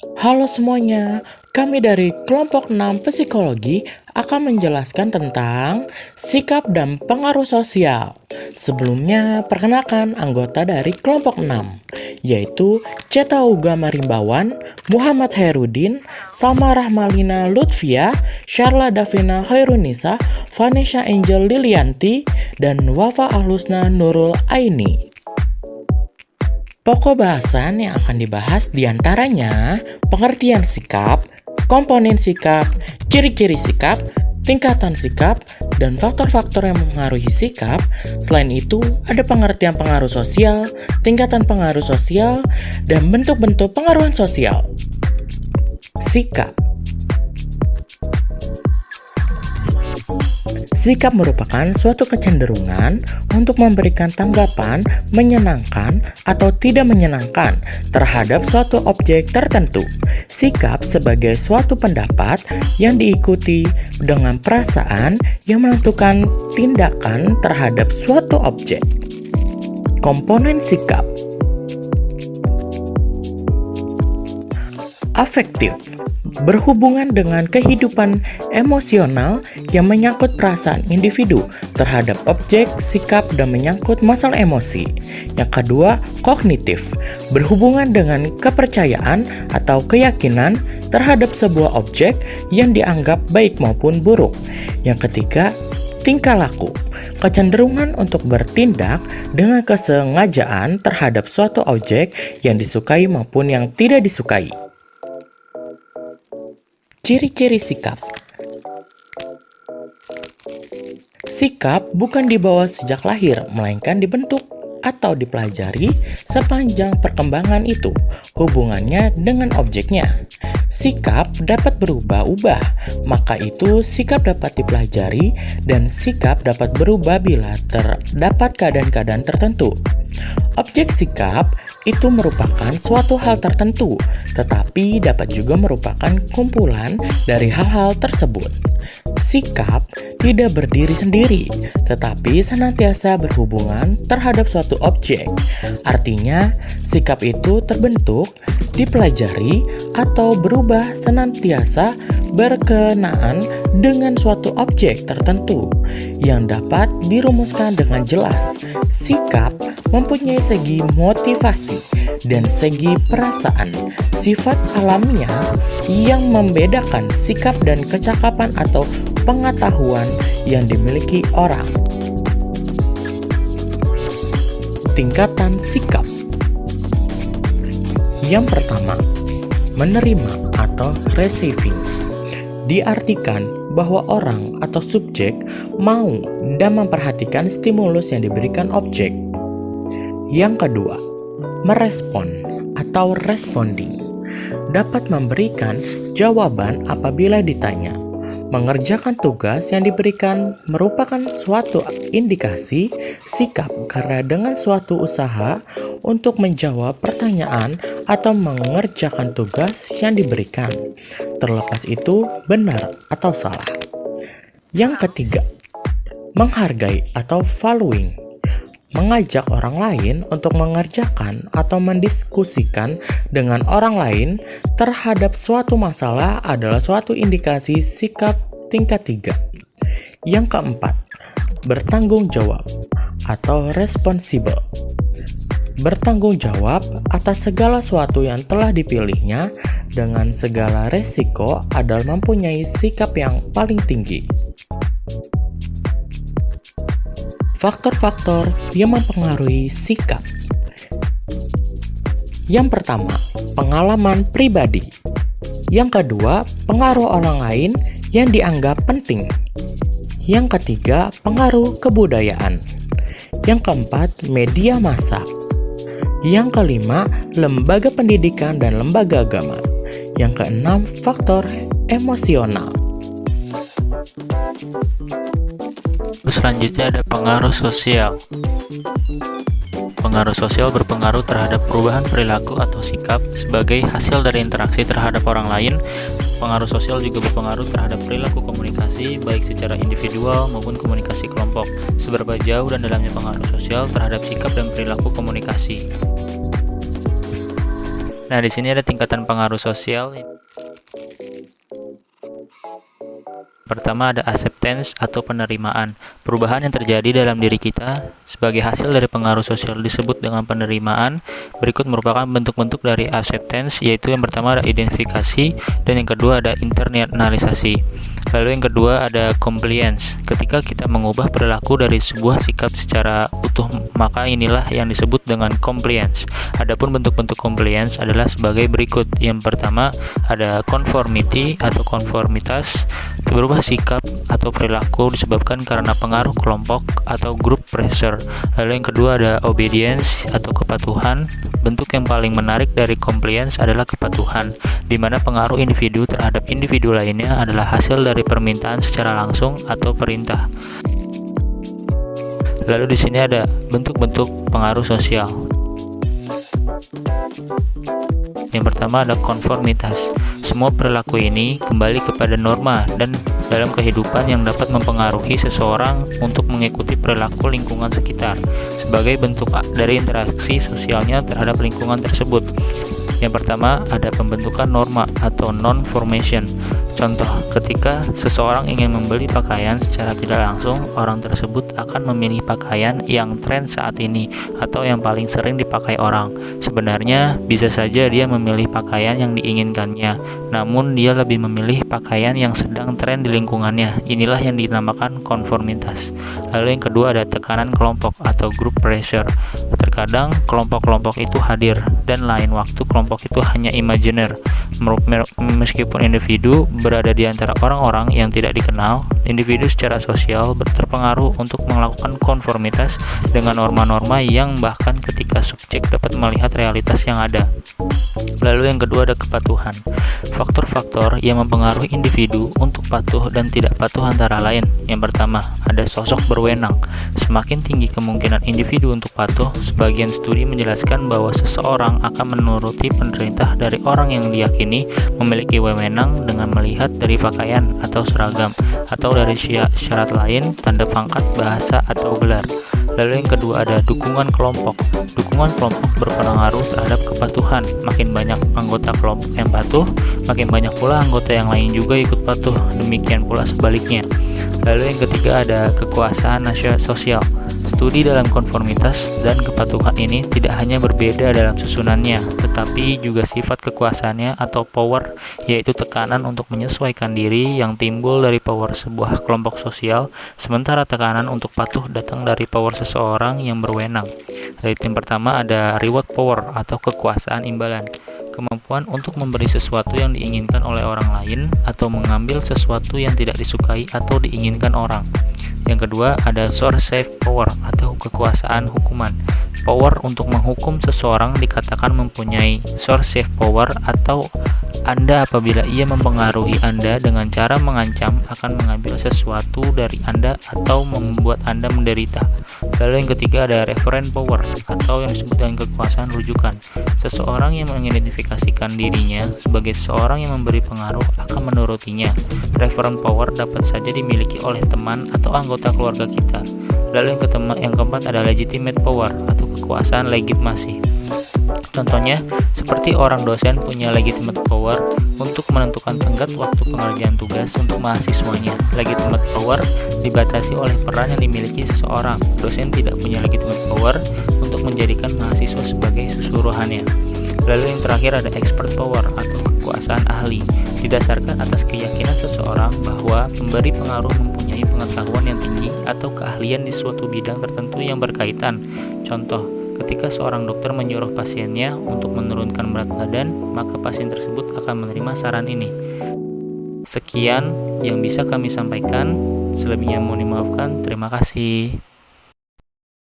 Halo semuanya, kami dari kelompok 6 psikologi akan menjelaskan tentang sikap dan pengaruh sosial. Sebelumnya, perkenalkan anggota dari kelompok 6, yaitu Ceta Uga Marimbawan, Muhammad Herudin, Salma Rahmalina Lutfia, Syarla Davina Khairunisa, Vanessa Angel Lilianti, dan Wafa Ahlusna Nurul Aini. Pokok bahasan yang akan dibahas diantaranya pengertian sikap, komponen sikap, ciri-ciri sikap, tingkatan sikap, dan faktor-faktor yang mempengaruhi sikap. Selain itu, ada pengertian pengaruh sosial, tingkatan pengaruh sosial, dan bentuk-bentuk pengaruhan sosial. Sikap. Sikap merupakan suatu kecenderungan untuk memberikan tanggapan menyenangkan atau tidak menyenangkan terhadap suatu objek tertentu. Sikap sebagai suatu pendapat yang diikuti dengan perasaan yang menentukan tindakan terhadap suatu objek. Komponen sikap. Afektif berhubungan dengan kehidupan emosional yang menyangkut perasaan individu terhadap objek, sikap, dan menyangkut masalah emosi. Yang kedua, kognitif berhubungan dengan kepercayaan atau keyakinan terhadap sebuah objek yang dianggap baik maupun buruk. Yang ketiga, tingkah laku kecenderungan untuk bertindak dengan kesengajaan terhadap suatu objek yang disukai maupun yang tidak disukai. Ciri-ciri sikap. Sikap bukan dibawa sejak lahir, melainkan dibentuk atau dipelajari sepanjang perkembangan itu, hubungannya dengan objeknya. Sikap dapat berubah-ubah, maka itu sikap dapat dipelajari dan sikap dapat berubah bila terdapat keadaan-keadaan tertentu. Objek sikap itu merupakan suatu hal tertentu, tetapi dapat juga merupakan kumpulan dari hal-hal tersebut. Sikap tidak berdiri sendiri, tetapi senantiasa berhubungan terhadap suatu objek. Artinya, sikap itu terbentuk, dipelajari, atau berubah senantiasa berkenaan dengan suatu objek tertentu yang dapat dirumuskan dengan jelas. Sikap mempunyai segi motivasi dan segi perasaan, sifat alamiah yang membedakan sikap dan kecakapan atau pengetahuan yang dimiliki orang. Tingkatan sikap. Yang pertama, menerima atau receiving. Diartikan bahwa orang atau subjek mau dan memperhatikan stimulus yang diberikan objek. Yang kedua, merespon atau responding. Dapat memberikan jawaban apabila ditanya. Mengerjakan tugas yang diberikan merupakan suatu indikasi sikap karena dengan suatu usaha untuk menjawab pertanyaan atau mengerjakan tugas yang diberikan. Terlepas itu benar atau salah. Yang ketiga, menghargai atau valuing. Mengajak orang lain untuk mengerjakan atau mendiskusikan dengan orang lain terhadap suatu masalah adalah suatu indikasi sikap tingkat 3. Yang keempat, bertanggung jawab atau responsible. Bertanggung jawab atas segala sesuatu yang telah dipilihnya dengan segala resiko adalah mempunyai sikap yang paling tinggi. Faktor-faktor yang mempengaruhi sikap. Yang pertama, pengalaman pribadi. Yang kedua, pengaruh orang lain yang dianggap penting. Yang ketiga, pengaruh kebudayaan. Yang keempat, media massa. Yang kelima, lembaga pendidikan dan lembaga agama. Yang keenam, faktor emosional. Selanjutnya ada pengaruh sosial. Pengaruh sosial berpengaruh terhadap perubahan perilaku atau sikap sebagai hasil dari interaksi terhadap orang lain. Pengaruh sosial juga berpengaruh terhadap perilaku komunikasi baik secara individual maupun komunikasi kelompok. Seberapa jauh dan dalamnya pengaruh sosial terhadap sikap dan perilaku komunikasi. Nah, di sini ada tingkatan pengaruh sosial. Pertama ada acceptance atau penerimaan. Perubahan yang terjadi dalam diri kita sebagai hasil dari pengaruh sosial disebut dengan penerimaan. Berikut merupakan bentuk-bentuk dari acceptance, yaitu yang pertama ada identifikasi dan yang kedua ada internalisasi. Lalu yang kedua ada compliance. Ketika kita mengubah perilaku dari sebuah sikap secara utuh, maka inilah yang disebut dengan compliance. Adapun bentuk-bentuk compliance adalah sebagai berikut. Yang pertama ada conformity atau konformitas. Berubah sikap atau perilaku disebabkan karena pengaruh kelompok atau group pressure. Lalu yang kedua ada obedience atau kepatuhan. Bentuk yang paling menarik dari compliance adalah kepatuhan, di mana pengaruh individu terhadap individu lainnya adalah hasil dari permintaan secara langsung atau perintah. Lalu di sini ada bentuk-bentuk pengaruh sosial. Yang pertama ada konformitas. Semua perilaku ini kembali kepada norma dan dalam kehidupan yang dapat mempengaruhi seseorang untuk mengikuti perilaku lingkungan sekitar sebagai bentuk dari interaksi sosialnya terhadap lingkungan tersebut. Yang pertama ada pembentukan norma atau non-formation. Contoh, ketika seseorang ingin membeli pakaian secara tidak langsung, orang tersebut akan memilih pakaian yang tren saat ini atau yang paling sering dipakai orang. Sebenarnya bisa saja dia memilih pakaian yang diinginkannya, namun dia lebih memilih pakaian yang sedang tren di lingkungannya. Inilah yang dinamakan konformitas. Lalu yang kedua ada tekanan kelompok atau group pressure. Terkadang kelompok-kelompok itu hadir dan lain waktu kelompok itu hanya imajiner. Meskipun individu berada di antara orang-orang yang tidak dikenal, individu secara sosial terpengaruh untuk melakukan konformitas dengan norma-norma yang bahkan ketika subjek dapat melihat realitas yang ada. Lalu yang kedua ada kepatuhan. Faktor-faktor yang mempengaruhi individu untuk patuh dan tidak patuh antara lain. Yang pertama, ada sosok berwenang. Semakin tinggi kemungkinan individu untuk patuh, sebagian studi menjelaskan bahwa seseorang akan menuruti perintah dari orang yang diyakini memiliki wewenang dengan melihat dari pakaian atau seragam, atau dari syarat lain, tanda pangkat, bahasa, atau gelar. Lalu yang kedua ada dukungan kelompok. Dukungan kelompok berpengaruh terhadap kepatuhan. Makin banyak anggota kelompok yang patuh, makin banyak pula anggota yang lain juga ikut patuh. Demikian pula sebaliknya. Lalu yang ketiga ada kekuasaan sosial. Studi dalam konformitas dan kepatuhan ini tidak hanya berbeda dalam susunannya, tetapi juga sifat kekuasaannya atau power, yaitu tekanan untuk menyesuaikan diri yang timbul dari power sebuah kelompok sosial, sementara tekanan untuk patuh datang dari power seseorang yang berwenang. Dari tim pertama ada reward power atau kekuasaan imbalan. Kemampuan untuk memberi sesuatu yang diinginkan oleh orang lain atau mengambil sesuatu yang tidak disukai atau diinginkan orang. Yang kedua ada coercive power atau kekuasaan hukuman. Power untuk menghukum seseorang dikatakan mempunyai coercive power atau Anda apabila ia mempengaruhi Anda dengan cara mengancam akan mengambil sesuatu dari Anda atau membuat Anda menderita. Lalu yang ketiga ada referent power atau yang disebut dengan kekuasaan rujukan. Seseorang yang mengidentifikasikan dirinya sebagai seseorang yang memberi pengaruh akan menurutinya. Referent power dapat saja dimiliki oleh teman atau anggota keluarga kita. Lalu yang keempat ada legitimate power atau kekuasaan legitimasi. Contohnya, seperti orang dosen punya legitimate power untuk menentukan tenggat waktu pengerjaan tugas untuk mahasiswanya. Legitimate power dibatasi oleh peran yang dimiliki seseorang. Dosen tidak punya legitimate power untuk menjadikan mahasiswa sebagai susuruhannya. Lalu yang terakhir ada expert power atau kekuasaan ahli. Didasarkan atas keyakinan seseorang bahwa pemberi pengaruh mempunyai pengetahuan yang tinggi atau keahlian di suatu bidang tertentu yang berkaitan. Contoh, ketika seorang dokter menyuruh pasiennya untuk menurunkan berat badan, maka pasien tersebut akan menerima saran ini. Sekian yang bisa kami sampaikan. Selebihnya mohon dimaafkan. Terima kasih.